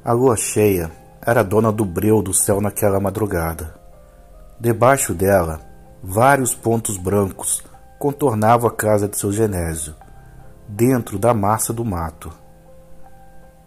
A lua cheia era dona do breu do céu naquela madrugada. Debaixo dela, vários pontos brancos contornavam a casa de seu Genésio, dentro da massa do mato.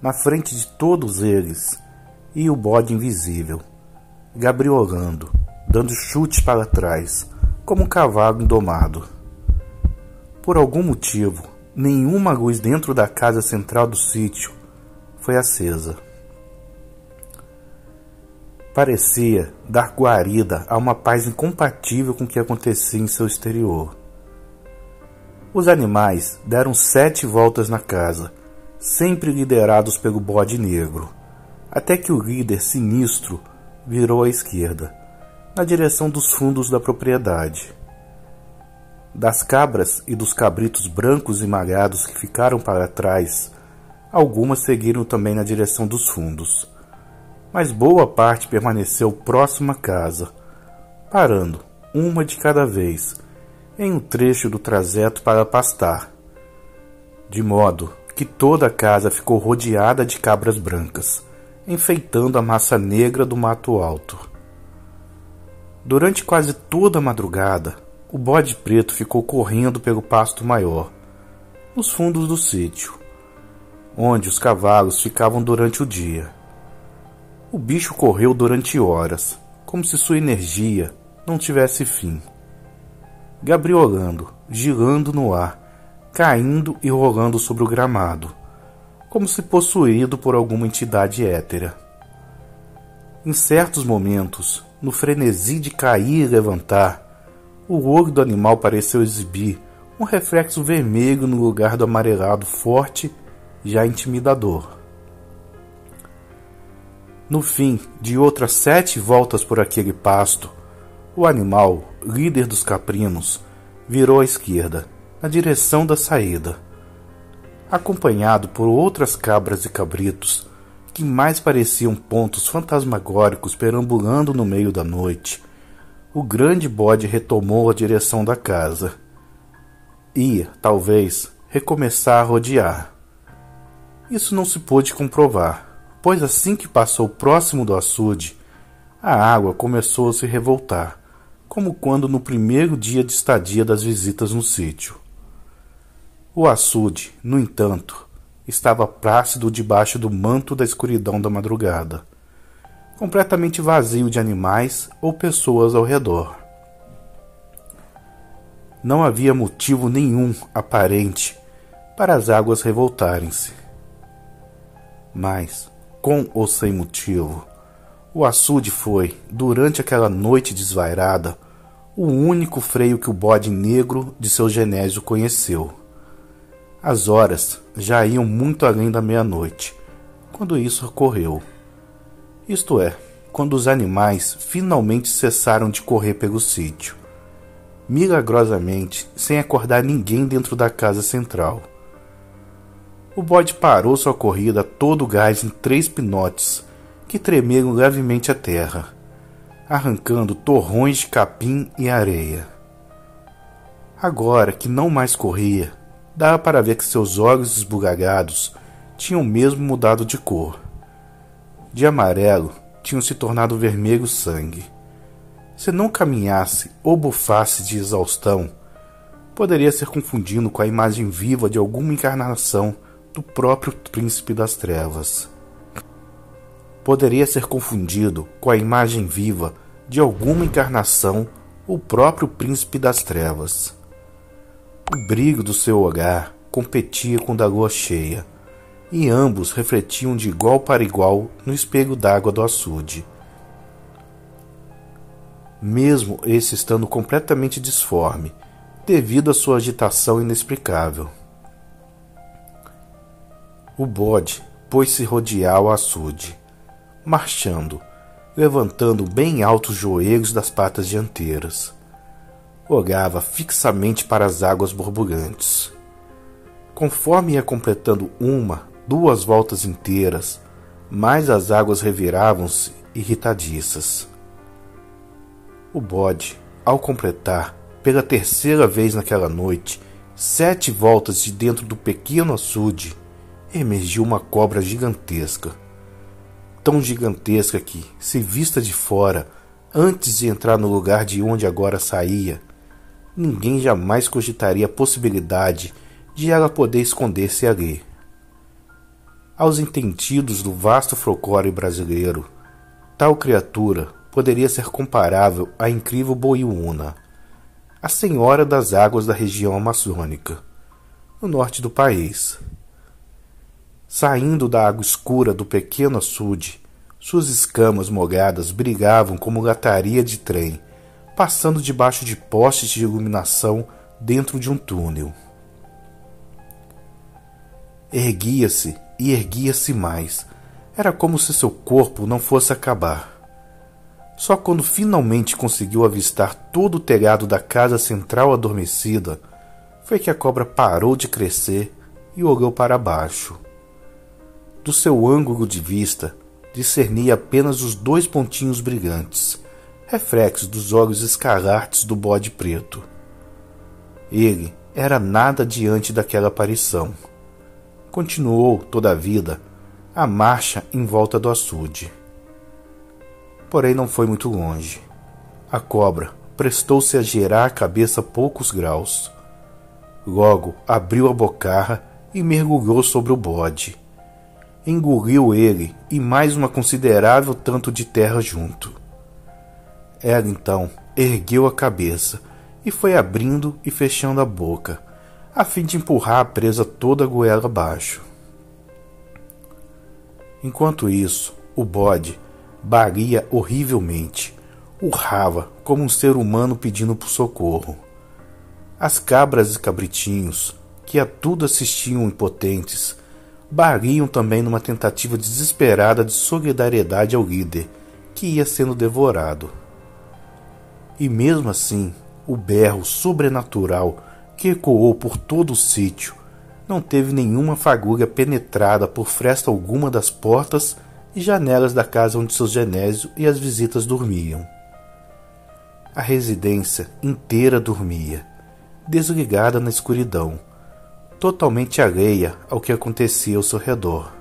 Na frente de todos eles ia o bode invisível, gabriolando, dando chutes para trás, como um cavalo indomado. Por algum motivo, nenhuma luz dentro da casa central do sítio foi acesa. Parecia dar guarida a uma paz incompatível com o que acontecia em seu exterior. Os animais deram 7 voltas na casa, sempre liderados pelo bode negro, até que o líder sinistro virou à esquerda, na direção dos fundos da propriedade. Das cabras e dos cabritos brancos e malhados que ficaram para trás, algumas seguiram também na direção dos fundos, mas boa parte permaneceu próxima à casa, parando, uma de cada vez, em um trecho do trajeto para pastar, de modo que toda a casa ficou rodeada de cabras brancas, enfeitando a massa negra do mato alto. Durante quase toda a madrugada, o bode preto ficou correndo pelo pasto maior, nos fundos do sítio, onde os cavalos ficavam durante o dia. O bicho correu durante horas, como se sua energia não tivesse fim, gabriolando, girando no ar, caindo e rolando sobre o gramado, como se possuído por alguma entidade étera. Em certos momentos, no frenesi de cair e levantar, o olho do animal pareceu exibir um reflexo vermelho no lugar do amarelado forte, já intimidador. No fim de outras 7 voltas por aquele pasto, o animal, líder dos caprinos, virou à esquerda, na direção da saída, acompanhado por outras cabras e cabritos, que mais pareciam pontos fantasmagóricos perambulando no meio da noite. O grande bode retomou a direção da casa. Ia, talvez, recomeçar a rodear. Isso não se pôde comprovar, pois assim que passou próximo do açude, a água começou a se revoltar, como quando no primeiro dia de estadia das visitas no sítio. O açude, no entanto, estava plácido debaixo do manto da escuridão da madrugada, completamente vazio de animais ou pessoas ao redor. Não havia motivo nenhum aparente para as águas revoltarem-se. Mas, com ou sem motivo, o açude foi, durante aquela noite desvairada, o único freio que o bode negro de seu Genésio conheceu. As horas já iam muito além da meia-noite, quando isso ocorreu. Isto é, quando os animais finalmente cessaram de correr pelo sítio, milagrosamente sem acordar ninguém dentro da casa central. O bode parou sua corrida a todo gás em 3 pinotes, que tremeram levemente a terra, arrancando torrões de capim e areia. Agora que não mais corria, dava para ver que seus olhos esbugalhados tinham mesmo mudado de cor. De amarelo, tinham se tornado vermelho sangue. Se não caminhasse ou bufasse de exaustão, poderia ser confundido com a imagem viva de alguma encarnação do próprio príncipe das trevas. Poderia ser confundido com a imagem viva de alguma encarnação ou próprio príncipe das trevas. O brilho do seu olhar competia com o da lua cheia, e ambos refletiam de igual para igual no espelho d'água do açude, mesmo esse estando completamente disforme, devido à sua agitação inexplicável. O bode pôs-se rodear o açude, marchando, levantando bem altos os joelhos das patas dianteiras. Olhava fixamente para as águas borbulhantes. Conforme ia completando 1, 2 voltas inteiras, mais as águas reviravam-se irritadiças. O bode, ao completar, pela 3ª vez naquela noite, 7 voltas de dentro do pequeno açude, emergiu uma cobra gigantesca, tão gigantesca que, se vista de fora, antes de entrar no lugar de onde agora saía, ninguém jamais cogitaria a possibilidade de ela poder esconder-se ali. Aos entendidos do vasto folclore brasileiro, tal criatura poderia ser comparável à incrível Boiúna, a senhora das águas da região amazônica, no norte do país. Saindo da água escura do pequeno açude, suas escamas molhadas brilhavam como lataria de trem, passando debaixo de postes de iluminação dentro de um túnel. Erguia-se e erguia-se mais. Era como se seu corpo não fosse acabar. Só quando finalmente conseguiu avistar todo o telhado da casa central adormecida, foi que a cobra parou de crescer e olhou para baixo. Do seu ângulo de vista, discernia apenas os 2 pontinhos brilhantes, reflexos dos olhos escarlates do bode preto. Ele era nada diante daquela aparição. Continuou, toda a vida, a marcha em volta do açude. Porém não foi muito longe. A cobra prestou-se a girar a cabeça poucos graus. Logo abriu a bocarra e mergulhou sobre o bode. Engoliu ele e mais uma considerável tanto de terra junto. Ela então ergueu a cabeça e foi abrindo e fechando a boca, a fim de empurrar a presa toda a goela abaixo. Enquanto isso, o bode baria horrivelmente, urrava como um ser humano pedindo por socorro. As cabras e cabritinhos, que a tudo assistiam impotentes, bariam também numa tentativa desesperada de solidariedade ao líder, que ia sendo devorado. E mesmo assim, o berro sobrenatural que ecoou por todo o sítio não teve nenhuma fagulha penetrada por fresta alguma das portas e janelas da casa onde seu Genésio e as visitas dormiam. A residência inteira dormia, desligada na escuridão, totalmente alheia ao que acontecia ao seu redor.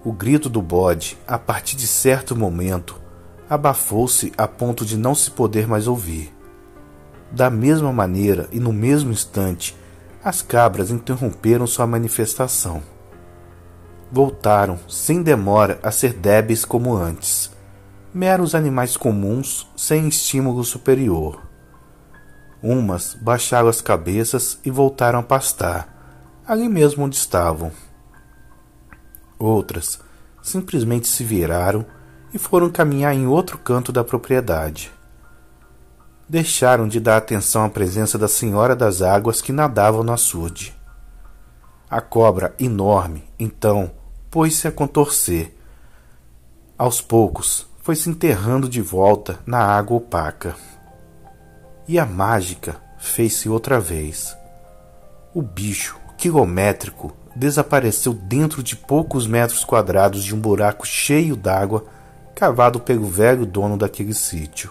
O grito do bode, a partir de certo momento, abafou-se a ponto de não se poder mais ouvir. Da mesma maneira e no mesmo instante, as cabras interromperam sua manifestação. Voltaram, sem demora, a ser débeis como antes, meros animais comuns, sem estímulo superior. Umas baixaram as cabeças e voltaram a pastar, ali mesmo onde estavam. Outras simplesmente se viraram e foram caminhar em outro canto da propriedade. Deixaram de dar atenção à presença da Senhora das Águas que nadava no açude. A cobra, enorme, então, pôs-se a contorcer. Aos poucos, foi se enterrando de volta na água opaca. E a mágica fez-se outra vez. O bicho, quilométrico, desapareceu dentro de poucos metros quadrados de um buraco cheio d'água cavado pelo velho dono daquele sítio.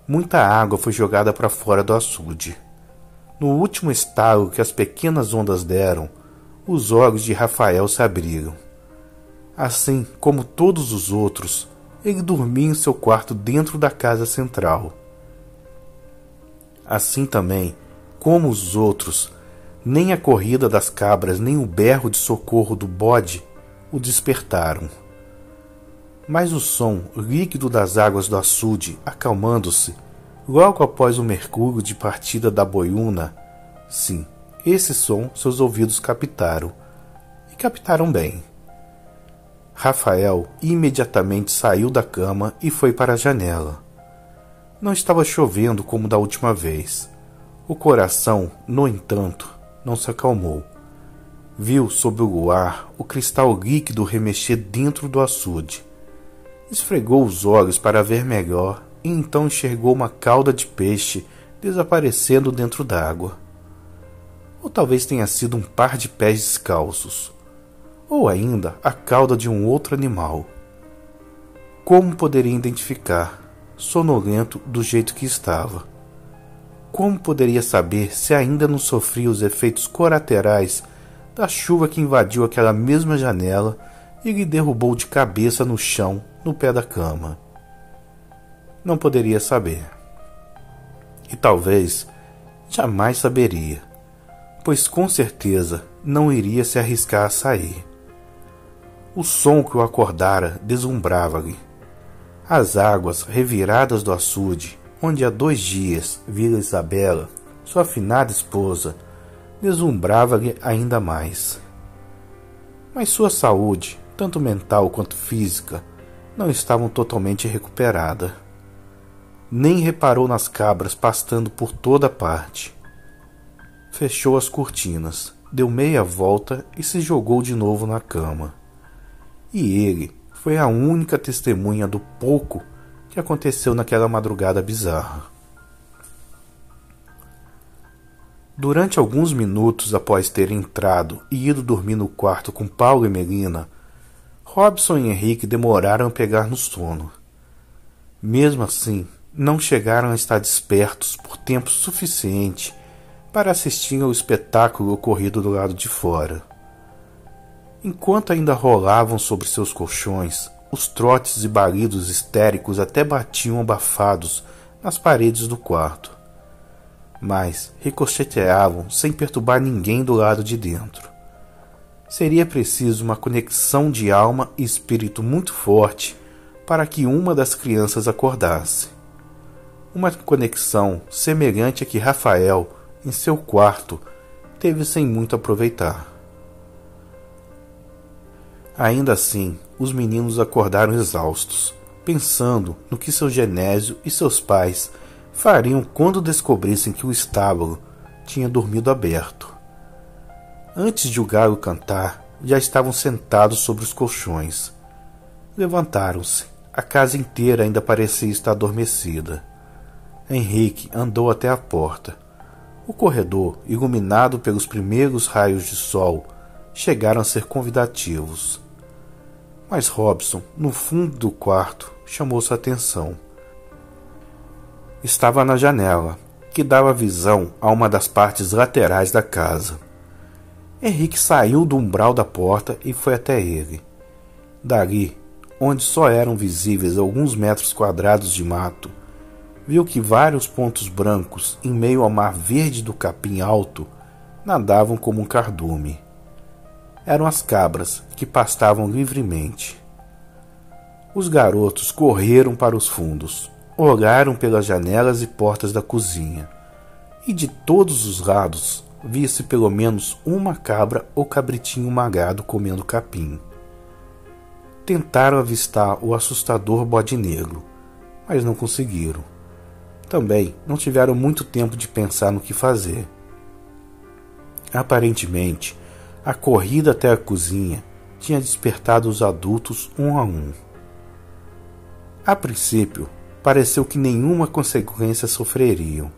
Muita água foi jogada para fora do açude. No último estalo que as pequenas ondas deram, os olhos de Rafael se abriram. Assim como todos os outros, ele dormia em seu quarto dentro da casa central. Assim também, como os outros, nem a corrida das cabras nem o berro de socorro do bode o despertaram. Mas o som líquido das águas do açude, acalmando-se, logo após o mergulho de partida da boiúna, sim, esse som seus ouvidos captaram, e captaram bem. Rafael imediatamente saiu da cama e foi para a janela. Não estava chovendo como da última vez. O coração, no entanto, não se acalmou. Viu sob o luar o cristal líquido remexer dentro do açude. Esfregou os olhos para ver melhor e então enxergou uma cauda de peixe desaparecendo dentro d'água. Ou talvez tenha sido um par de pés descalços. Ou ainda a cauda de um outro animal. Como poderia identificar, sonolento do jeito que estava? Como poderia saber se ainda não sofria os efeitos colaterais da chuva que invadiu aquela mesma janela e lhe derrubou de cabeça no chão, no pé da cama. Não poderia saber. E talvez jamais saberia, pois com certeza não iria se arriscar a sair. O som que o acordara deslumbrava-lhe. As águas reviradas do açude, onde há 2 dias vira Isabela, sua afinada esposa, deslumbrava-lhe ainda mais. Mas sua saúde, tanto mental quanto física, não estavam totalmente recuperada. Nem reparou nas cabras pastando por toda parte. Fechou as cortinas, deu meia volta e se jogou de novo na cama. E ele foi a única testemunha do pouco que aconteceu naquela madrugada bizarra. Durante alguns minutos após ter entrado e ido dormir no quarto com Paulo e Melina, Robson e Henrique demoraram a pegar no sono. Mesmo assim, não chegaram a estar despertos por tempo suficiente para assistir ao espetáculo ocorrido do lado de fora. Enquanto ainda rolavam sobre seus colchões, os trotes e balidos histéricos até batiam abafados nas paredes do quarto, mas ricocheteavam sem perturbar ninguém do lado de dentro. Seria preciso uma conexão de alma e espírito muito forte para que uma das crianças acordasse. Uma conexão semelhante a que Rafael, em seu quarto, teve sem muito aproveitar. Ainda assim, os meninos acordaram exaustos, pensando no que seu Genésio e seus pais fariam quando descobrissem que o estábulo tinha dormido aberto. Antes de o galo cantar, já estavam sentados sobre os colchões. Levantaram-se. A casa inteira ainda parecia estar adormecida. Henrique andou até a porta. O corredor, iluminado pelos primeiros raios de sol, chegaram a ser convidativos. Mas Robson, no fundo do quarto, chamou sua atenção. Estava na janela, que dava visão a uma das partes laterais da casa. Henrique saiu do umbral da porta e foi até ele. Dali, onde só eram visíveis alguns metros quadrados de mato, viu que vários pontos brancos, em meio ao mar verde do capim alto, nadavam como um cardume. Eram as cabras que pastavam livremente. Os garotos correram para os fundos, olharam pelas janelas e portas da cozinha, e de todos os lados via-se pelo menos uma cabra ou cabritinho magado comendo capim. Tentaram avistar o assustador bode negro, mas não conseguiram. Também não tiveram muito tempo de pensar no que fazer. Aparentemente, a corrida até a cozinha tinha despertado os adultos um a um. A princípio, pareceu que nenhuma consequência sofreriam.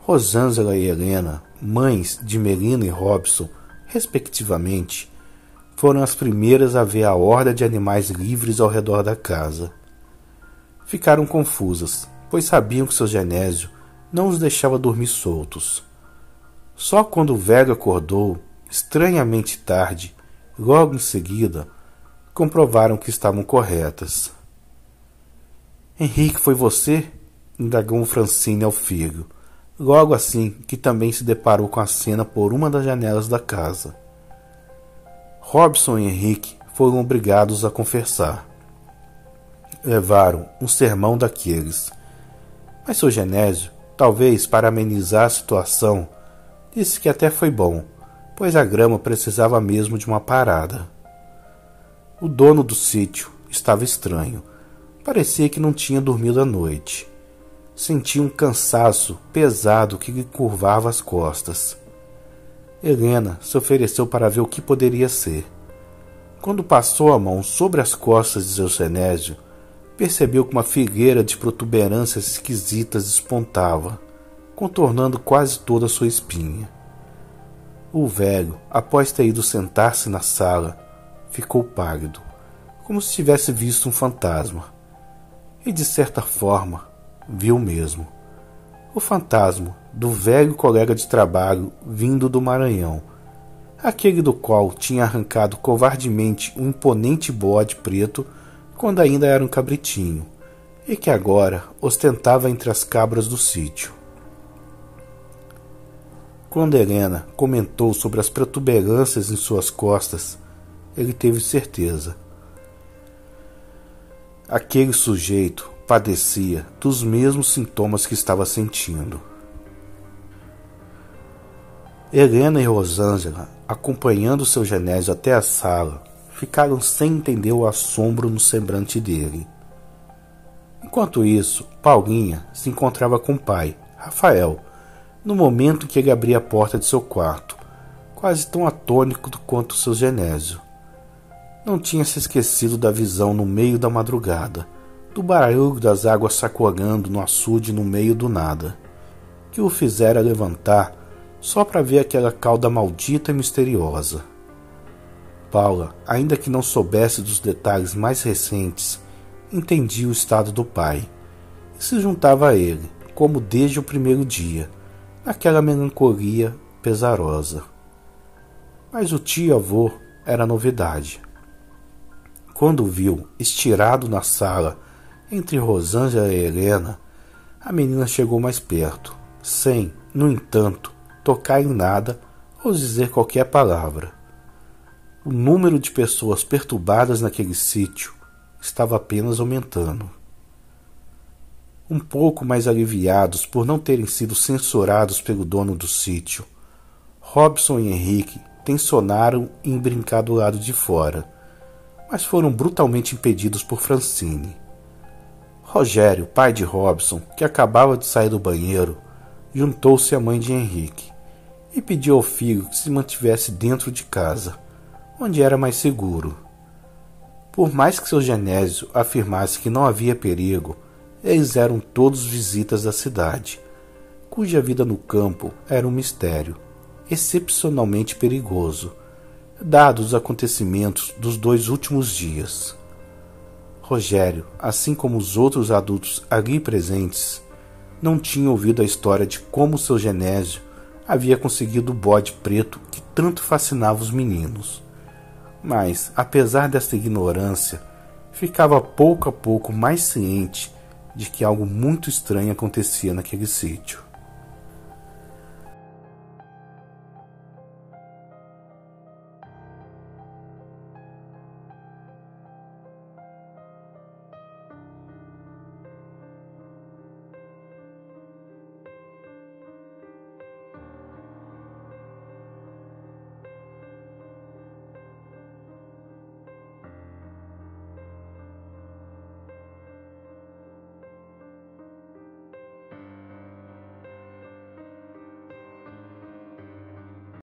Rosângela e Helena, mães de Melina e Robson, respectivamente, foram as primeiras a ver a horda de animais livres ao redor da casa. Ficaram confusas, pois sabiam que seu Genésio não os deixava dormir soltos. Só quando o velho acordou, estranhamente tarde, logo em seguida, comprovaram que estavam corretas. Henrique, foi você? Indagou Francine ao filho, logo assim que também se deparou com a cena por uma das janelas da casa. Robson e Henrique foram obrigados a confessar. Levaram um sermão daqueles. Mas seu Genésio, talvez para amenizar a situação, disse que até foi bom, pois a grama precisava mesmo de uma parada. O dono do sítio estava estranho. Parecia que não tinha dormido a noite. Sentia um cansaço pesado que lhe curvava as costas. Helena se ofereceu para ver o que poderia ser. Quando passou a mão sobre as costas de seu Genésio, percebeu que uma figueira de protuberâncias esquisitas despontava, contornando quase toda a sua espinha. O velho, após ter ido sentar-se na sala, ficou pálido, como se tivesse visto um fantasma. E, de certa forma, viu mesmo. O fantasma do velho colega de trabalho vindo do Maranhão, aquele do qual tinha arrancado covardemente um imponente bode preto quando ainda era um cabritinho, e que agora ostentava entre as cabras do sítio. Quando Helena comentou sobre as protuberâncias em suas costas, ele teve certeza. Aquele sujeito padecia dos mesmos sintomas que estava sentindo. Helena e Rosângela, acompanhando seu Genésio até a sala, ficaram sem entender o assombro no semblante dele. Enquanto isso, Paulinha se encontrava com o pai, Rafael, no momento em que ele abria a porta de seu quarto, quase tão atônito quanto seu Genésio. Não tinha se esquecido da visão no meio da madrugada, do barulho das águas sacoando no açude no meio do nada, que o fizera levantar só para ver aquela cauda maldita e misteriosa. Paula, ainda que não soubesse dos detalhes mais recentes, entendia o estado do pai e se juntava a ele, como desde o primeiro dia, naquela melancolia pesarosa. Mas o tio-avô era novidade. Quando o viu estirado na sala entre Rosângela e Helena, a menina chegou mais perto, sem, no entanto, tocar em nada ou dizer qualquer palavra. O número de pessoas perturbadas naquele sítio estava apenas aumentando. Um pouco mais aliviados por não terem sido censurados pelo dono do sítio, Robson e Henrique tensionaram em brincar do lado de fora, mas foram brutalmente impedidos por Francine. Rogério, pai de Robson, que acabava de sair do banheiro, juntou-se à mãe de Henrique e pediu ao filho que se mantivesse dentro de casa, onde era mais seguro. Por mais que seu Genésio afirmasse que não havia perigo, eles eram todos visitas da cidade, cuja vida no campo era um mistério, excepcionalmente perigoso, dados os acontecimentos dos 2 últimos dias. Rogério, assim como os outros adultos ali presentes, não tinha ouvido a história de como seu Genésio havia conseguido o bode preto que tanto fascinava os meninos. Mas, apesar desta ignorância, ficava pouco a pouco mais ciente de que algo muito estranho acontecia naquele sítio.